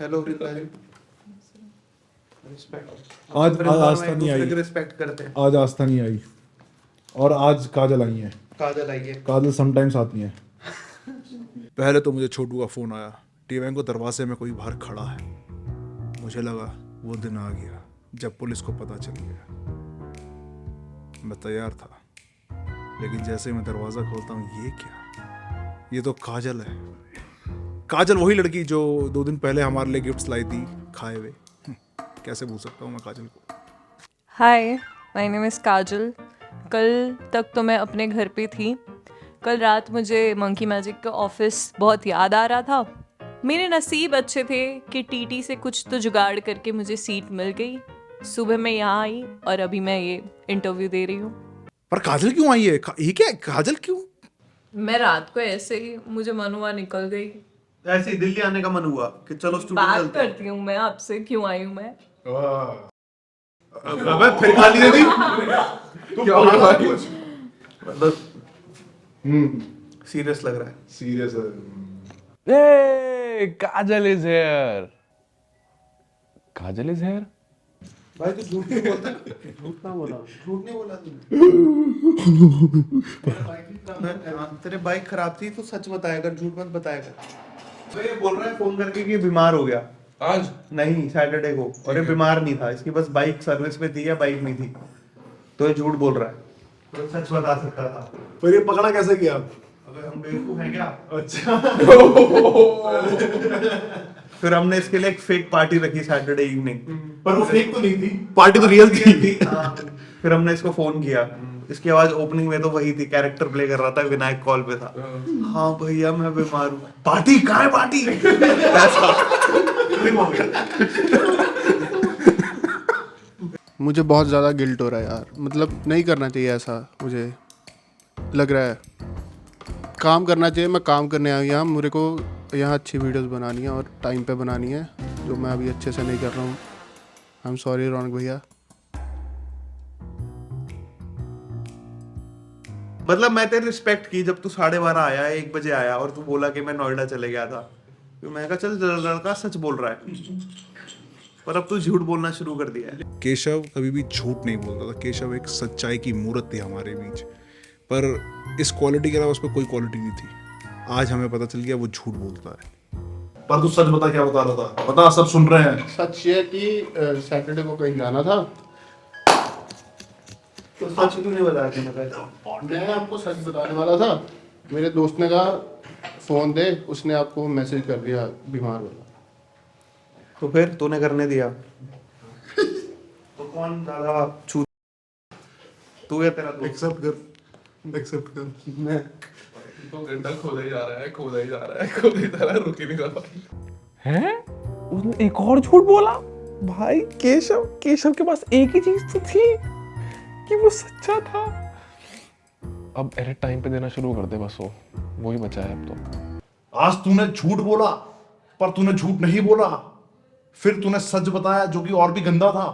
Hello reply respect. आज आस्था नहीं आई, respect करते हैं। आज आस्था नहीं आई और आज काजल आई है। काजल आई है। काजल समटाइम्स आती हैं। पहले तो मुझे छोटू का फ़ोन आया, टीवैन को दरवाजे में कोई बाहर खड़ा है। मुझे लगा वो दिन आ गया जब पुलिस को पता चल गया। मैं तैयार था, लेकिन जैसे ही मैं दरवाज़ा खोलता हूँ, ये क्या, ये तो काजल है। काजल वही लड़की जो 2 दिन पहले हमारे लिए गिफ्ट्स लाई थी खाए हुए। कैसे भूल सकता हूँ मैं काजल को। हाय, माय नेम इज़ काजल। कल तक तो मैं अपने घर पे थी। कल रात मुझे मंकी मैजिक का ऑफिस बहुत याद आ रहा था। मेरे नसीब अच्छे थे कि टीटी से कुछ तो जुगाड़ करके मुझे सीट मिल गई। सुबह मैं यहाँ आई और अभी मैं ये इंटरव्यू दे रही हूँ। पर काजल क्यों आई है? ये क्या है? काजल क्यों? मैं रात को ऐसे ही मुझे मन हुआ निकल गई। ऐसे ही दिल्ली आने का मन हुआ कि चलो स्टूडियो बात चलते हैं। करती हूँ मैं आपसे, क्यों आई हूँ मैं। अबे फिर गाली दे दी। क्या हो रहा है? मतलब सीरियस लग रहा है। सीरियस है। Hey, Kajal is here. Kajal is here? भाई तू झूठ नहीं बोलता। झूठ ना बोला, झूठ नहीं बोला तूने। तेरे बाइक खराब थी तो सच बताया कर, झूठ मत बताया कर। तो ये बोल रहा है फोन करके कि बीमार हो गया आज नहीं, सैटरडे को, और ये बीमार नहीं था, इसकी बस बाइक सर्विस पे थी या बाइक नहीं थी, तो ये झूठ बोल रहा है। तो सच बता सकता था। पर ये पकड़ा कैसे किया? अगर हम बेवकूफ हैं क्या? अच्छा। फिर हमने इसके लिए एक फेक पार्टी रखी सैटरडे इवनिंग। पर वो फेक तो नहीं थी, पार्टी तो रियल थी। फिर हमने इसको फोन किया, इसकी आवाज ओपनिंग में तो वही थी, कैरेक्टर प्ले कर रहा था, विनायक कॉल पे था। हाँ भैया मैं बीमार हूँ। पार्टी कहाँ है पार्टी? ऐसा मुझे बहुत ज़्यादा गिल्ट हो रहा है यार, मतलब नहीं करना चाहिए ऐसा, मुझे लग रहा है। काम करना चाहिए, मैं काम करने आया हूँ यहाँ, मेरे को यहाँ अच्छी वीडियोस बनानी है और टाइम पे बनानी है, जो मैं अभी अच्छे से नहीं कर रहा हूँ। आई एम सॉरी रौनक भैया। मतलब मैं तेरी रिस्पेक्ट की जब तू 12:30 आया, 1 बजे आया और तू बोला कि मैं नोएडा चले गया था, तो मैं कहा चल लड़का सच बोल रहा है। पर अब तू झूठ बोलना शुरू कर दिया है। केशव कभी भी झूठ नहीं बोलता था। केशव एक सच्चाई की मूर्त थी हमारे बीच, पर इस क्वालिटी के अलावा उस पर कोई क्वालिटी नहीं थी। आज हमें पता चल गया वो झूठ बोलता है। पर तू सच बता, क्या बता रहा था? बता, सब सुन रहे हैं। सच ये है कि सैटरडे को कहीं जाना था। तो सच क्यों नहीं बताया तूने? मैं आपको सच बताने वाला था, मेरे दोस्त ने कहा फ़ोन दे, उसने आपको मैसेज कर दिया बीमार वाला। तो फिर तूने करने दिया? तो कौन ज्यादा छू, तू या तेरा दोस्त? एक्सेप्ट कर। मैं तो घंटा खोदा ही जा रहा है, खोदा ही जा रहा है, खोदा ही जा रहा है, रुक ही नहीं रहा भाई। हैं? उसने एक और झूठ बोला भाई। केशव के पास एक ही चीज तो थी कि वो सच्चा था। अब एडिट टाइम पे देना शुरू कर दे, बस वो ही बचा है अब तो। आज तूने झूठ बोला, पर तूने झूठ नहीं बोला। फिर तूने सच बताया, जो कि और भी गंदा था।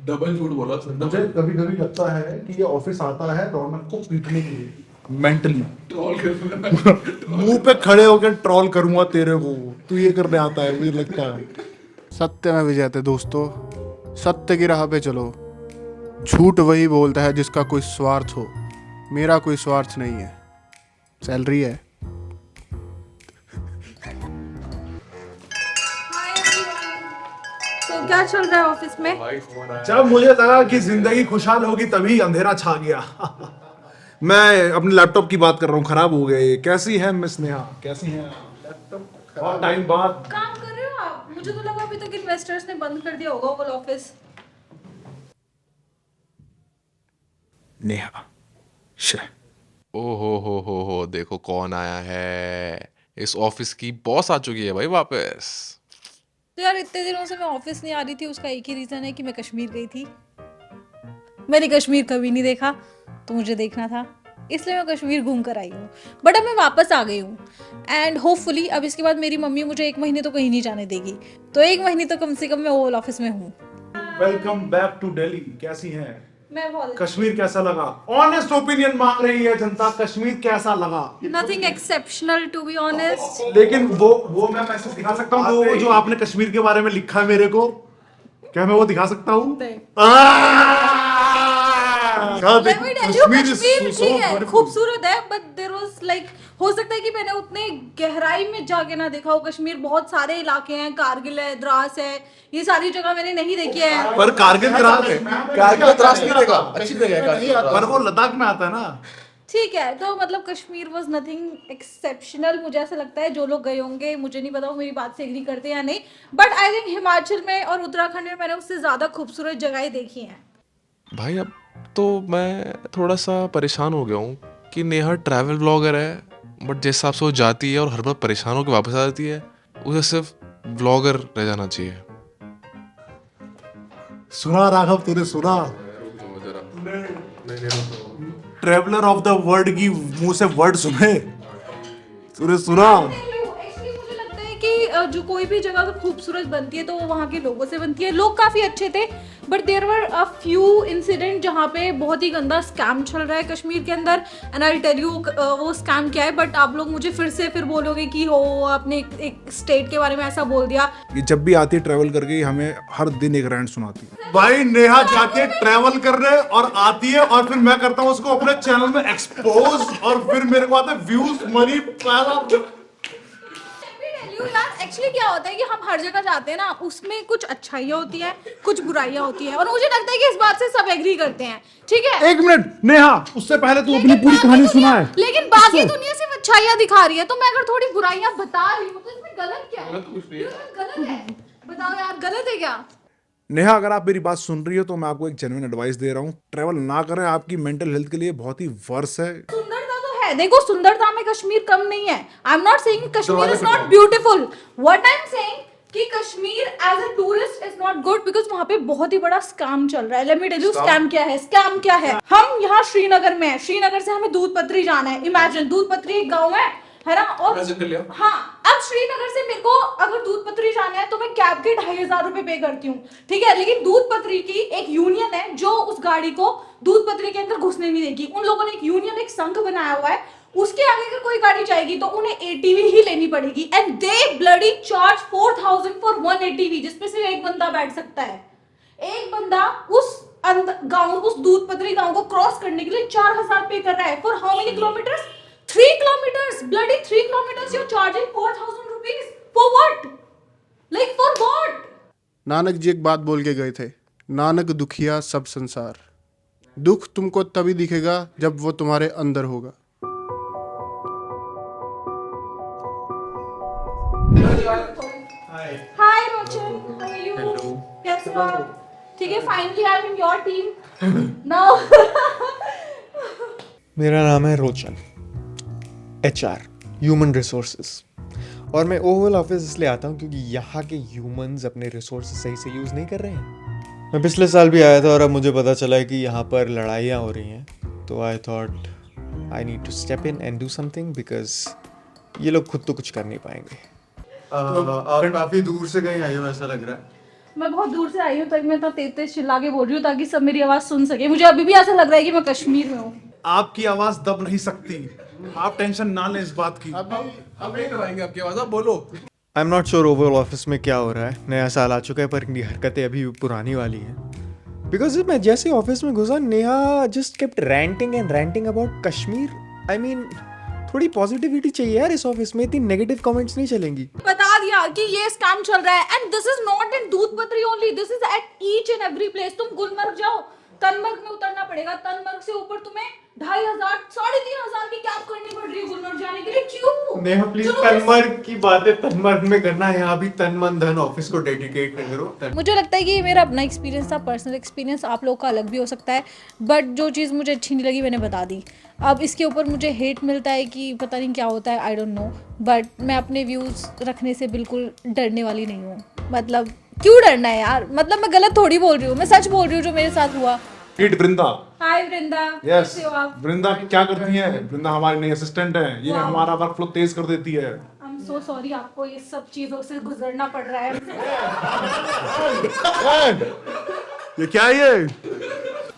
डबल झूठ बोला मुझे कभी कभी लगता है कि ये ऑफिस आता है रौनक को पीटने के लिए, मेंटली। ट्रोल कर मुंह पे खड़े होकर ट्रोल करूंगा तेरे को। तू ये करने आता है, मुझे लगता है। सत्य में विजय थे दोस्तों, सत्य की राह पे चलो। झूठ वही बोलता है जिसका कोई स्वार्थ हो। मेरा कोई स्वार्थ नहीं है, सैलरी है। तो क्या चल रहा है ऑफिस में? भाई फोन आया। जब मुझे लगा कि जिंदगी खुशहाल होगी, तभी अंधेरा छा गया। मैं अपने लैपटॉप की बात कर रहा हूँ, खराब हो गए। कैसी है मिस नेहा? कैसी हैं? बहुत टाइम बाद। काम कर रहे हो आप? मुझे तो लगा अभी तक इन्वेस्टर्स ने बंद कर दिया होगा ओवल ऑफिस। नेहा शे। ओ हो, देखो कौन आया है। इस ऑफिस की बॉस आ चुकी है भाई वापस। तो यार इतने दिनों से मैं ऑफिस नहीं आ रही थी, उसका एक ही रीजन है कि मैं कश्मीर गई थी। मैंने कश्मीर कभी नहीं देखा, तो मुझे देखना था, इसलिए मैं कश्मीर घूम कर आई हूँ। बट अब मैं वापस आ गई हूँ एंड होपफुली अब इसके बाद मेरी मम्मी मुझे 1 महीने तो कहीं नहीं जाने देगी, तो 1 महीने तो कम से कम मैं ओवल ऑफिस में हूँ। Welcome back to Delhi. कैसी हैं? मैं बहुत कश्मीर कैसा लगा? ऑनेस्ट ओपिनियन मांग रही है जनता, कश्मीर कैसा लगा? Nothing exceptional to be honest. लेकिन वो मैं मैसेज दिखा सकता हूँ, वो जो आपने कश्मीर के बारे में लिखा है मेरे को, क्या मैं वो दिखा सकता हूँ? Let me tell you, Kashmir ठीक है, खूबसूरत है, but there was like, हो सकता है कि मैंने उतने गहराई में जाके ना देखा हो। कश्मीर बहुत सारे इलाके हैं, कारगिल है, द्रास है, ये सारी जगह मैंने नहीं देखी है। पर कारगिल द्रास है, कारगिल द्रास नहीं रहेगा, अच्छी जगह है कारगिल। पर वो लद्दाख में आता है ना। ठीक है, तो मतलब कश्मीर वाज नथिंग एक्सेप्शनल, मुझे ऐसा लगता है। जो लोग गए होंगे, मुझे नहीं पता वो मेरी बात से एग्री करते हैं या नहीं, बट आई थिंक हिमाचल में और उत्तराखंड में मैंने उससे ज्यादा खूबसूरत जगहें देखी हैं। भाई अब तो मैं थोड़ा सा परेशान हो गया हूँ कि नेहा ट्रैवल ब्लॉगर है, बट जिस हिसाब से वो जाती है और हर बार परेशान होकर वापस आ जाती है, उसे सिर्फ ब्लॉगर रह जाना चाहिए। सुना राघव, तूने सुना? ट्रेवलर ऑफ द वर्ल्ड की मुंह से वर्ड सुने, तूने सुना? एक्चुअली मुझे लगता है कि जो कोई भी जगह खूबसूरत बनती है तो वो वहाँ के लोगों से बनती है। लोग काफ़ी अच्छे थे, but there were a few incident जहाँ पे बहुत ही गंदा स्कैम चल रहा है कश्मीर के अंदर। एंड आई टेल यू वो स्कैम क्या है, बट आप लोग मुझे फिर बोलोगे कि हो आपने एक स्टेट के बारे में ऐसा बोल दिया। ये जब भी आती है ट्रेवल करके, हमें हर दिन एक रैंट सुनाती है। भाई नेहा जाके ट्रेवल करने और आती है, और फिर मैं करता हूँ उसको अपने चैनल में एक्सपोज, और फिर मेरे को आता है व्यूज, मनी, पैसा। यार एक्चुअली क्या होता है कि हम हर जगह जाते हैं ना, उसमें कुछ अच्छाइयाँ होती हैं, कुछ बुराइयाँ होती हैं, और मुझे लगता है कि इस बात से सब एग्री करते हैं। ठीक है, एक मिनट नेहा, उससे पहले तू अपनी पूरी कहानी सुना है। लेकिन बाकी दुनिया सिर्फ अच्छाइयाँ दिखा रही है, तो मैं अगर थोड़ी बुराइयाँ बता रही हूँ तो इसमें गलत क्या है? गलत है, बताओ यार, गलत है क्या? नेहा, अगर आप मेरी बात सुन रही हो तो मैं आपको एक जेन्युइन एडवाइस दे रहा हूँ, ट्रैवल ना करें, आपकी मेंटल हेल्थ के लिए बहुत ही वर्स है। सुंदरता तो है, देखो सुंदरता में कश्मीर कम नहीं है। I am not saying Kashmir is not beautiful, what I am saying कि Kashmir as a tourist is not good, because वहां पे बहुत ही बड़ा स्कैम चल रहा है। Let me tell you scam क्या है। स्कैम क्या है, हम यहाँ श्रीनगर में है, श्रीनगर से हमें दूध पत्री जाना है। इमेजिन, दूध पत्री एक गाँव है ना, और हाँ, अब श्रीनगर से मेरे को अगर दूध पत्री जाना है तो मैं कैब के 2500 रुपए पे करती हूँ, ठीक है। लेकिन दूध पत्री की एक यूनियन है जो उस गाड़ी को दूध पत्री के अंदर घुसने नहीं देगी। उन लोगों ने एक यूनियन, एक संघ बनाया हुआ है, उसके आगे अगर कोई गाड़ी जाएगी तो उन्हें एटीवी ही लेनी पड़ेगी। And they bloody charge 4000 for 1 ATV, जिसमें से एक बंदा बैठ सकता है। एक बंदा उस गांव, उस दूध पत्री गांव को क्रॉस करने के लिए 4000 पे कर रहा है। For how many kilometres? 3 kilometers, bloody 3 kilometers you're charging 4000 rupees for what? Like for what? Nanak ji एक बात बोल के गए थे, नानक दुखिया सब संसार। दुख तुमको तभी दिखेगा जब वो तुम्हारे अंदर होगा। Hi Rochan, how are you? Hello. कैसे हो आप? ठीक है, finally I'm in your team now. मेरा नाम है रोचन, HR ह्यूमन रिसोर्सेज, और मैं ओवल ऑफिस इसलिए आता हूँ क्योंकि यहाँ के ह्यूमंस अपने रिसोर्सेज सही से यूज़ नहीं कर रहे हैं। मैं पिछले साल भी आया था और अब मुझे पता चला है कि यहाँ पर लड़ाइयाँ हो रही हैं, तो I thought I need to step in and do something, because ये लोग खुद तो कुछ कर नहीं पाएंगे। आप काफी दूर से कहीं आई हो ऐसा लग रहा है। मैं बहुत दूर से आई हूँ, तभी मैं तो तेज चिल्ला के बोल रही हूँ ताकि सब मेरी आवाज सुन सके। मुझे अभी भी ऐसा लग रहा है कि मैं कश्मीर में हूँ। आपकी आवाज दब नहीं सकती, आप टेंशन ना लें इस बात की। हम नहीं दबाएंगे आपकी आवाज, आप बोलो। आई am not sure Oval office में क्या हो रहा है, नया साल आ चुका है पर इनकी हरकतें अभी पुरानी वाली हैं। बिकॉज मैं जैसे ऑफिस में घुसा, Neha just kept ranting and ranting about Kashmir. I mean थोड़ी पॉजिटिविटी चाहिए यार इस ऑफिस में, इतनी नेगेटिव कमेंट्स नहीं चलेंगी। बता दिया कि ये स्कैम चल रहा है, and this is not in दूध पत्री only, this is at each and every place. तुम गुलमर्ग जाओ, तनमर्ग में उतरना पड़ेगा, तनमर्ग से ऊपर तुम्हें 2500 3500 की कैब करनी पड़ रही है गुलमर्ग जाने के लिए। क्यों? नेहा प्लीज तनमर्ग की बातें तनमर्ग में करना है, यहाँ भी तन मन धन ऑफिस को डेडिकेट करो। मुझे लगता है कि ये मेरा अपना एक्सपीरियंस था, पर्सनल एक्सपीरियंस, आप लोग का अलग भी हो सकता है, बट जो चीज़ मुझे अच्छी नहीं लगी मैंने बता दी। अब इसके ऊपर मुझे हेट मिलता है कि पता नहीं क्या होता है, आई डोंट नो, बट मैं अपने व्यूज़ रखने से बिल्कुल डरने वाली नहीं हूँ। मतलब क्यों डरना है यार, मतलब मैं गलत थोड़ी बोल रही हूँ, मैं सच बोल रही हूँ जो मेरे साथ हुआ। मीट वृंदा। हाय वृंदा, यस, कैसे हो आप? वृंदा क्या करती है? वृंदा हमारी नई असिस्टेंट है, ये हमारा वर्कफ्लो तेज कर देती है। आई एम सो सॉरी, आपको ये सब चीज़ों से गुजरना पड़ रहा है। ये क्या है ये?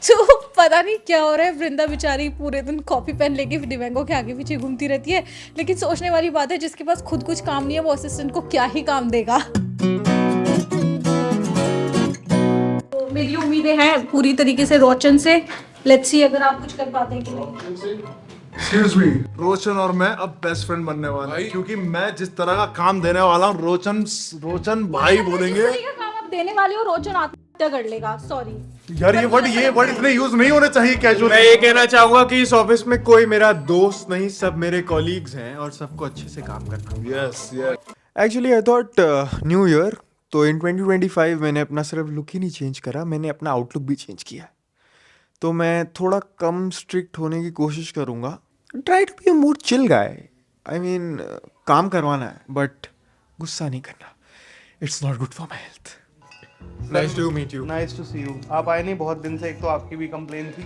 तो पता नहीं क्या हो रहा है, वृंदा बेचारी पूरे दिन कॉपी पेन लेके डिवेंगो के आगे पीछे घूमती रहती है। लेकिन सोचने वाली बात है, जिसके पास खुद कुछ काम नहीं है वो असिस्टेंट को क्या ही काम देगा। तो मेरी उम्मीदें हैं पूरी तरीके से रोशन से। लेट्स सी अगर आप कुछ कर पाते हैं कि नहीं। Excuse me, रोशन और मैं अब बेस्ट फ्रेंड बनने वाले हैं, क्योंकि मैं जिस तरह का काम देने वाला हूँ रोशन भाई बोलेंगे। जिस तरीके का काम आप देने वाले हो रोशन आत्महत्या कर लेगा। सॉरी यार ये वर्ड इतने यूज नहीं होने चाहिए कैजुअल। मैं ये कहना चाहूंगा कि इस ऑफिस में कोई मेरा दोस्त नहीं, सब मेरे कॉलीग्स हैं और सबको अच्छे से काम करना है। Yes yes. Actually I thought new year तो इन 2025 मैंने अपना सिर्फ लुक ही नहीं चेंज करा, मैंने अपना आउटलुक भी चेंज किया। तो मैं थोड़ा कम स्ट्रिक्ट होने की कोशिश करूँगा, try to be a more chill guy. I mean काम करवाना है बट गुस्सा नहीं करना, it's not good for my health. Nice to meet you. Nice to see you. आप आए नहीं बहुत दिन से। एक तो आपकी भी कंप्लेन थी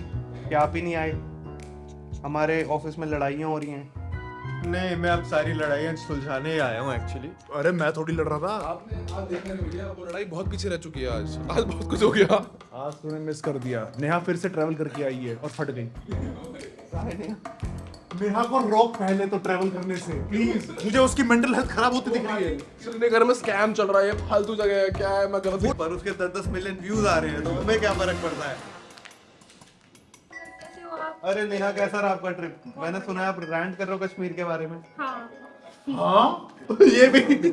कि आप ही नहीं आए। हमारे ऑफिस में लड़ाइयाँ हो रही हैं। नहीं, मैं अब सारी लड़ाइयाँ सुलझाने ही आया हूँ एक्चुअली। अरे मैं थोड़ी लड़ रहा था। आपने आज देखने को मिला, वो लड़ाई बहुत पीछे रह चुकी है। आज बहुत कुछ हो गया। आज तूने मिस कर दिया। नेहा फिर से ट्रैवल करके आई है और फट गई। नेहा को रोक पहले तो ट्रैवल करने से प्लीज। मुझे उसकी मेंटल हेल्थ खराब होती दिख रही है। सुनने घर में स्कैम चल रहा है, फालतू जगह है, क्या है, मैं गलत। पर उसके 10-10 मिलियन व्यूज आ रहे हैं तो हमें क्या फर्क पड़ता है। अरे नेहा कैसा रहा आपका ट्रिप? मैंने सुना है आप रैंट कर रहे हो कश्मीर के बारे में। हाँ ये भी मतलब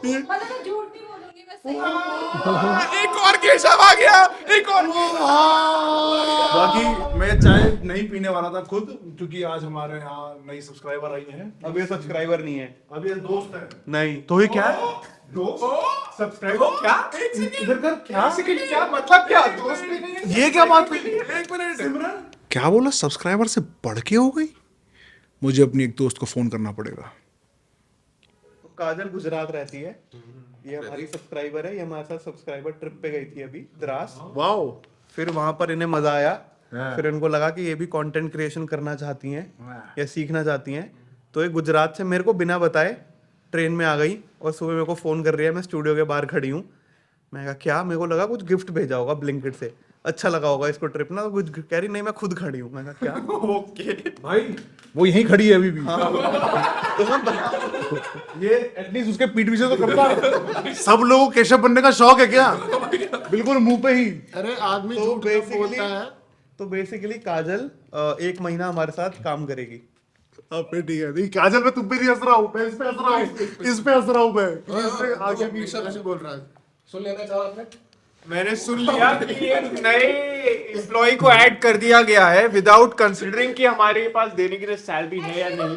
मैं झूठ नहीं बोलूंगी, मैं सही एक और केशव आ गया, एक और। बाकी मैं चाय नहीं पीने वाला था खुद, क्योंकि आज हमारे यहाँ नई सब्सक्राइबर आई हैं। अब ये सब्सक्राइबर नहीं है। अब ये दोस्त है। नहीं तो ये क्या है? दोस्त सब्सक्राइबर क्या? इधर कर क्या? क्या मतलब, क्या दोस्त भी नहीं है? ये क्या बात हुई? एक मिनट सिमरन, क्या बोला? सब्सक्राइबर से बढ़ के हो गई? मुझे अपनी एक दोस्त को फोन करना पड़ेगा। काजल गुजरात रहती है, ये हमारी सब्सक्राइबर है। ये हमारे साथ सब्सक्राइबर ट्रिप पे गई थी अभी द्रास। वाओ। फिर वहां पर इन्हें मजा आया। फिर इनको लगा कि ये भी कंटेंट क्रिएशन करना चाहती हैं या सीखना चाहती हैं, तो ये गुजरात से मेरे को बिना बताए ट्रेन में आ गई और सुबह मेरे को फोन कर रही है। मैं स्टूडियो के बाहर खड़ी हूँ। मैं कहा क्या? मेरे को लगा कुछ गिफ्ट भेजा होगा ब्लिंकिट से, अच्छा लगा होगा इसको ट्रिप ना। तो कुछ कह रही नहीं, मैं खुद खड़ी हूँ। मैं कहा क्या? ओके भाई वो यहीं खड़ी है अभी भी। ये एटलीस्ट उसके पीठ पीछे तो करता है। सब लोगों को केशव बनने का शौक है क्या? बिल्कुल मुंह पे ही। अरे आदमी तो झूठ कब बोलता है? बेसिकली काजल 1 महीना हमारे साथ काम करेगी। अब फिर ठीक है। नहीं काजल मैं तुम पे नहीं हंस रहा हूँ, मैं इस पे हंस रहा हूँ। इस पे हंस रहा हूँ मैं। इस पे आगे भी ऐसे बोल रहा है। सुन लेना चाहा आपने? मैंने सुन लिया कि ये नए एम्प्लॉय को ऐड कर दिया गया है विदाउट कंसीडरिंग कि हमारे पास देने के लिए सैलरी है या नहीं।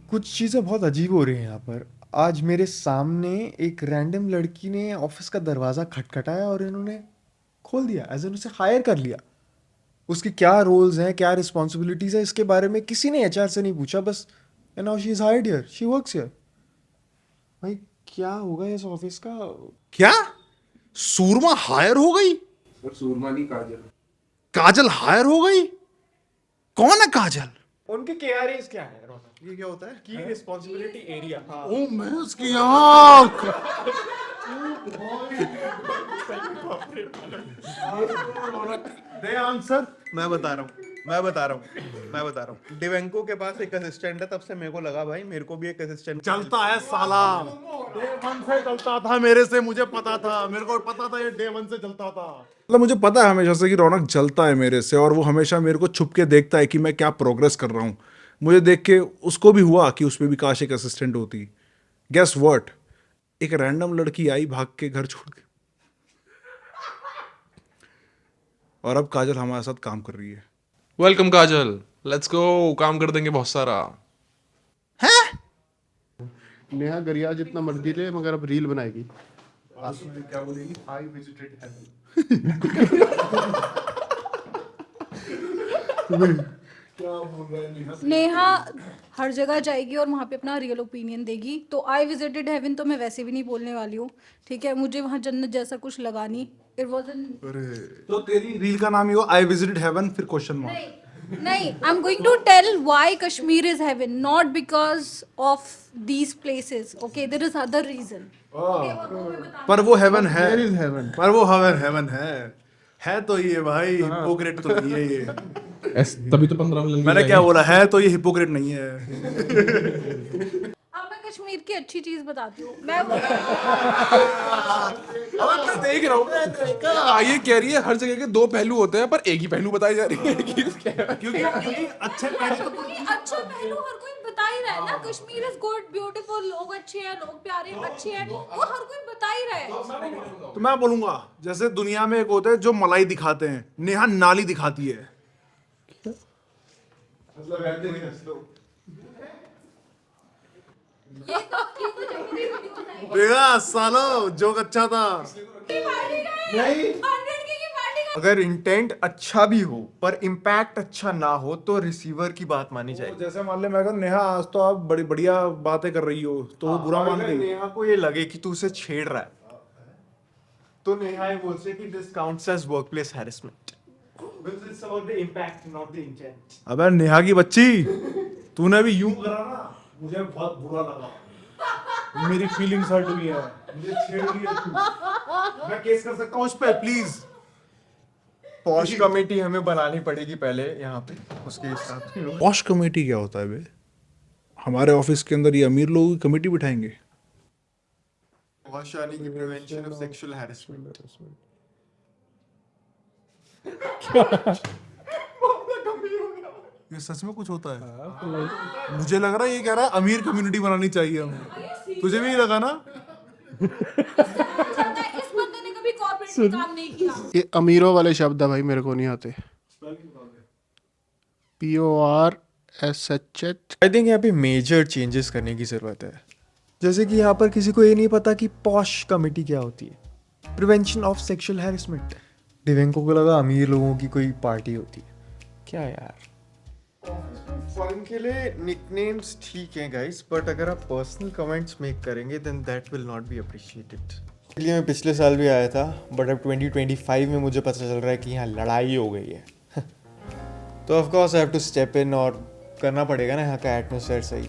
कुछ चीज़ें बहुत अजीब हो रही हैं यहाँ पर। आज मेरे सामने एक रैंडम लड़की ने ऑफिस का दरवाज़ा खटखटाया और इन्होंने खोल दिया, एज एन उसे हायर कर लिया। उसकी क्या रोल्स हैं, क्या रिस्पॉन्सिबिलिटीज़ है, इसके बारे में किसी ने एचआर से नहीं पूछा। बस and now she is hired here, she works here. भाई क्या होगा इस ऑफिस का? क्या सूरमा हायर हो गई? सूरमा नहीं, काजल। काजल हायर हो गई? कौन है काजल? उनके केआरएस क्या है रोना? ये क्या होता है? की रिस्पॉन्सिबिलिटी एरिया। ओ मैं उसकी आँख। दे आंसर। मैं बता रहा हूँ। डिवेंको के पास एक असिस्टेंट है, तब से मेरे को लगा भाई मेरे को भी एक असिस्टेंट चलता है साला। डे 1 से चलता था मेरे से, मुझे पता था। मेरे को पता था ये डे 1 से चलता था। मतलब मुझे पता है हमेशा से कि रौनक जलता है मेरे से, और वो हमेशा मेरे को छुप के देखता है कि मैं क्या प्रोग्रेस कर रहा हूँ। मुझे देख के उसको भी हुआ कि उसमें भी काश एक असिस्टेंट होती। Guess what? एक रैंडम लड़की आई भाग के घर छोड़ के, और अब काजल हमारे साथ काम कर रही है। वेलकम काजल, लेट्स गो, काम कर देंगे बहुत सारा। नेहा गरिया जितना मर्जी ले, मगर अब रील बनाएगी। क्या बोलेगी? आई विजिटेड नेहा हर जगह जाएगी और वहाँ पे अपना रियल ओपिनियन देगी। तो आई विजिटेड हेवन तो मैं वैसे भी नहीं बोलने वाली हूँ, ठीक है? मुझे वहाँ जन्नत जैसा कुछ लगा नहीं। It wasn't. तो तेरी रील का नाम ही हो आई विजिटेड हेवन फिर क्वेश्चन मार्क। नहीं, I am going to tell why Kashmir is heaven, not because of these places. Okay, there is other reason. पर वो हेवन है। Where is heaven? पर वो हेवन है। है तो ये भाई हिपोक्रेट तो नहीं है ये। तभी तो 15 मिलियन मैंने क्या बोला, है तो ये हिपोक्रेट नहीं है। अब मैं कश्मीर की अच्छी चीज बताती हूँ मैं मैं देख रहा हूँ ये कह रही है हर जगह के दो पहलू होते हैं पर एक ही पहलू बताई जा रही है क्योंकि अच्छे अच्छा पहलू हर कोई बता ही रहा है ना, कश्मीर इज गुड ब्यूटीफुल, लोग अच्छे हैं, लोग प्यारे अच्छे हैं, वो हर कोई बता ही रहा है। तो मैं बोलूंगा जैसे दुनिया में एक होते हैं जो मलाई दिखाते हैं, नेहा नाली दिखाती है। देखा सालो जोक अच्छा था। अगर इंटेंट अच्छा भी हो पर इम्पैक्ट अच्छा ना हो तो रिसीवर की बात मानी जाएगी। जैसे मान ले मैं कहूँ नेहा आज तो आप बड़ी बढ़िया बातें कर रही हो, तो वो बुरा मान अगर गई। नेहा को ये लगे कि तू उसे छेड़ रहा है तो नेहा ये बोल से कि this counts as workplace harassment. It's about the impact, not the intent. अबे नेहा की बच्ची, तूने भी यूं करा ना, मुझे बहुत बुरा लगा। मेरी फीलिंग्स हर्ट हुई है, मुझे छेड़ दिया तू। मैं केस कर सकता हूँ उस पे, प्लीज। पॉश कमेटी हमें बनानी पड़ेगी पहले यहाँ पे, उसके हिसाब से। पॉश कमेटी क्या होता है बे? हमारे ऑफिस के अंदर ये अमीर लोगों की कमेटी बिठाएंगे? पॉश यानी कि प्रिवेंशन ऑफ सेक्सुअल हैरेसमेंट। ये सच में कुछ होता है? मुझे लग रहा है ये कह रहा है अमीर कम्युनिटी बनानी चाहिए हमें। तुझे भी लगा ना? इस बंदे ने कभी कॉर्पोरेट में काम नहीं किया। ये अमीरों वाले शब्द है भाई, मेरे को नहीं आते। PORSHH। आई थिंक यहाँ पे मेजर चेंजेस करने की ज़रूरत है। जैसे कि यहाँ पर किसी को ये नहीं पता कि पॉश कमेटी क्या होती है, प्रिवेंशन ऑफ सेक्सुअल हैरेसमेंट। दिव्यांगों को लगा अमीर लोगों की कोई पार्टी होती है। क्या यार, फन के लिए निकनेम्स ठीक हैं गाइस, बट अगर आप पर्सनल कमेंट्स मेक करेंगे then that will not be appreciated. इसलिए मैं पिछले साल भी आया था, बट अब 2025 में मुझे पता चल रहा है कि यहाँ लड़ाई हो गई है तो of course I have to step in और करना पड़ेगा ना यहाँ का एटमॉस्फेयर सही।